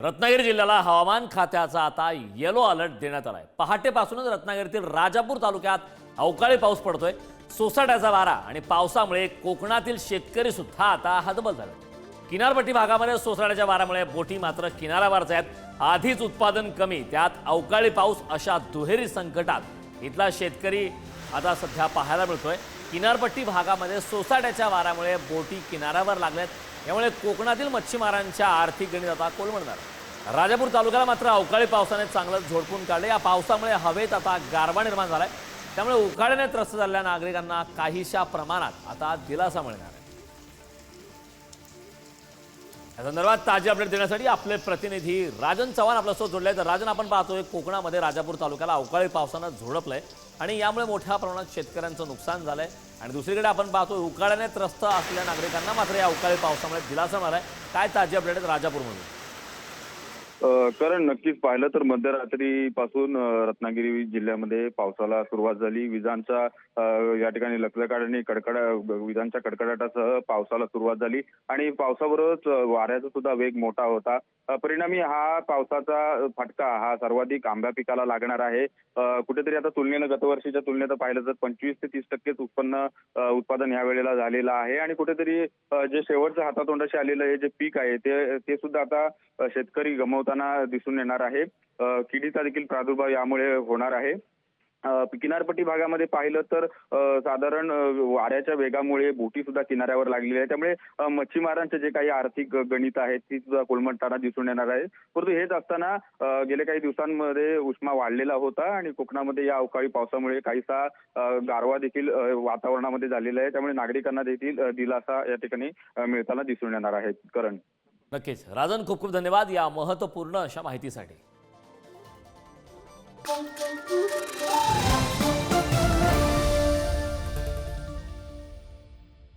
रत्नागिरी जिल्ह्याला हवामान खात्याचा आता येलो अलर्ट देण्यात आलाय। पहाटेपासूनच रत्नागिरीतील राजापूर तालुक्यात अवकाळी पाऊस पडतोय। सोसाट्याचा वारा आणि पावसामुळे कोकणातील शेतकरी सुद्धा आता हतबल झाले। किनारपट्टी भागामध्ये सोसाट्याच्या वाऱ्यामुळे बोटी मात्र किनाऱ्यावरच आहेत। आधीच उत्पादन कमी, त्यात अवकाळी पाऊस अशा दुहेरी संकटात इथला शेतकरी आता सध्या पाहायला मिळतोय। किनारपट्टी भागामध्ये सोसाट्याच्या वाऱ्यामुळे बोटी किनाऱ्यावर लागल्यात, यामुळे कोकणातील मच्छीमारांच्या आर्थिक गणित आता कोलमडणार। राजापूर तालुक्याला मात्र अवकाळी पावसाने चांगलंच झोडपून काढले। या पावसामुळे हवेत आता गारवा निर्माण झालाय, त्यामुळे उकाड्याने त्रस्त झालेल्या नागरिकांना काहीशा प्रमाणात आता दिलासा मिळणार आहे। या संदर्भात ताजी अपडेट देण्यासाठी आपले प्रतिनिधी राजन चव्हाण आपल्यासोबत जोडले आहेत। राजन, आपण पाहतोय कोकणामध्ये राजापूर तालुक्याला अवकाळी पावसानं झोडपलंय आणि यामुळे मोठ्या प्रमाणात शेतकऱ्यांचं नुकसान झालंय आणि दुसरीकडे आपण पाहतोय उकाड्याने त्रस्त असलेल्या नागरिकांना मात्र या अवकाळी पावसामुळे दिलासा मिळालाय। काय ताजी अपडेट आहेत राजापूरमध्ये? कारण नक्कीच पाहिलं तर मध्यरात्रीपासून रत्नागिरी जिल्ह्यामध्ये पावसाला सुरुवात झाली। विजांचा या ठिकाणी लखलखाट आणि विजांच्या कडकडाटासह पावसाला सुरुवात झाली आणि पावसाबरोबरच वाऱ्याचा सुद्धा वेग मोठा होता। परिणामी हा पावसाचा फटका हा सर्वाधिक आंबा पिकाला लागणार आहे। कुठेतरी आता तुलनेनं गतवर्षीच्या तुलनेत पाहिलं तर 25 ते 30% उत्पादन या वेळेला झालेलं आहे आणि कुठेतरी जे शेवटच्या हातातोंडाशी आलेलं हे जे पीक आहे ते सुद्धा आता शेतकरी गमावताना दिसून येणार आहे। किडीचा देखील प्रादुर्भाव यामुळे होणार आहे। किनारपट्टी भागामध्ये पाहिलं तर साधारण वाऱ्याच्या वेगामुळे बोटी सुद्धा किनाऱ्यावर लागलेली आहे, त्यामुळे मच्छीमारांचे जे काही आर्थिक गणित आहेत ती सुद्धा कोलमडताना दिसून येणार आहे। परंतु हेच असताना गेल्या काही दिवसांमध्ये उष्मा वाढलेला होता आणि कोकणामध्ये या अवकाळी पावसामुळे काहीसा गारवा देखील वातावरणामध्ये झालेला आहे, त्यामुळे नागरिकांना देखील दिलासा या ठिकाणी मिळताना दिसून येणार आहे। करण, नक्कीच राजन, खूप खूप धन्यवाद या महत्त्वपूर्ण अशा माहितीसाठी।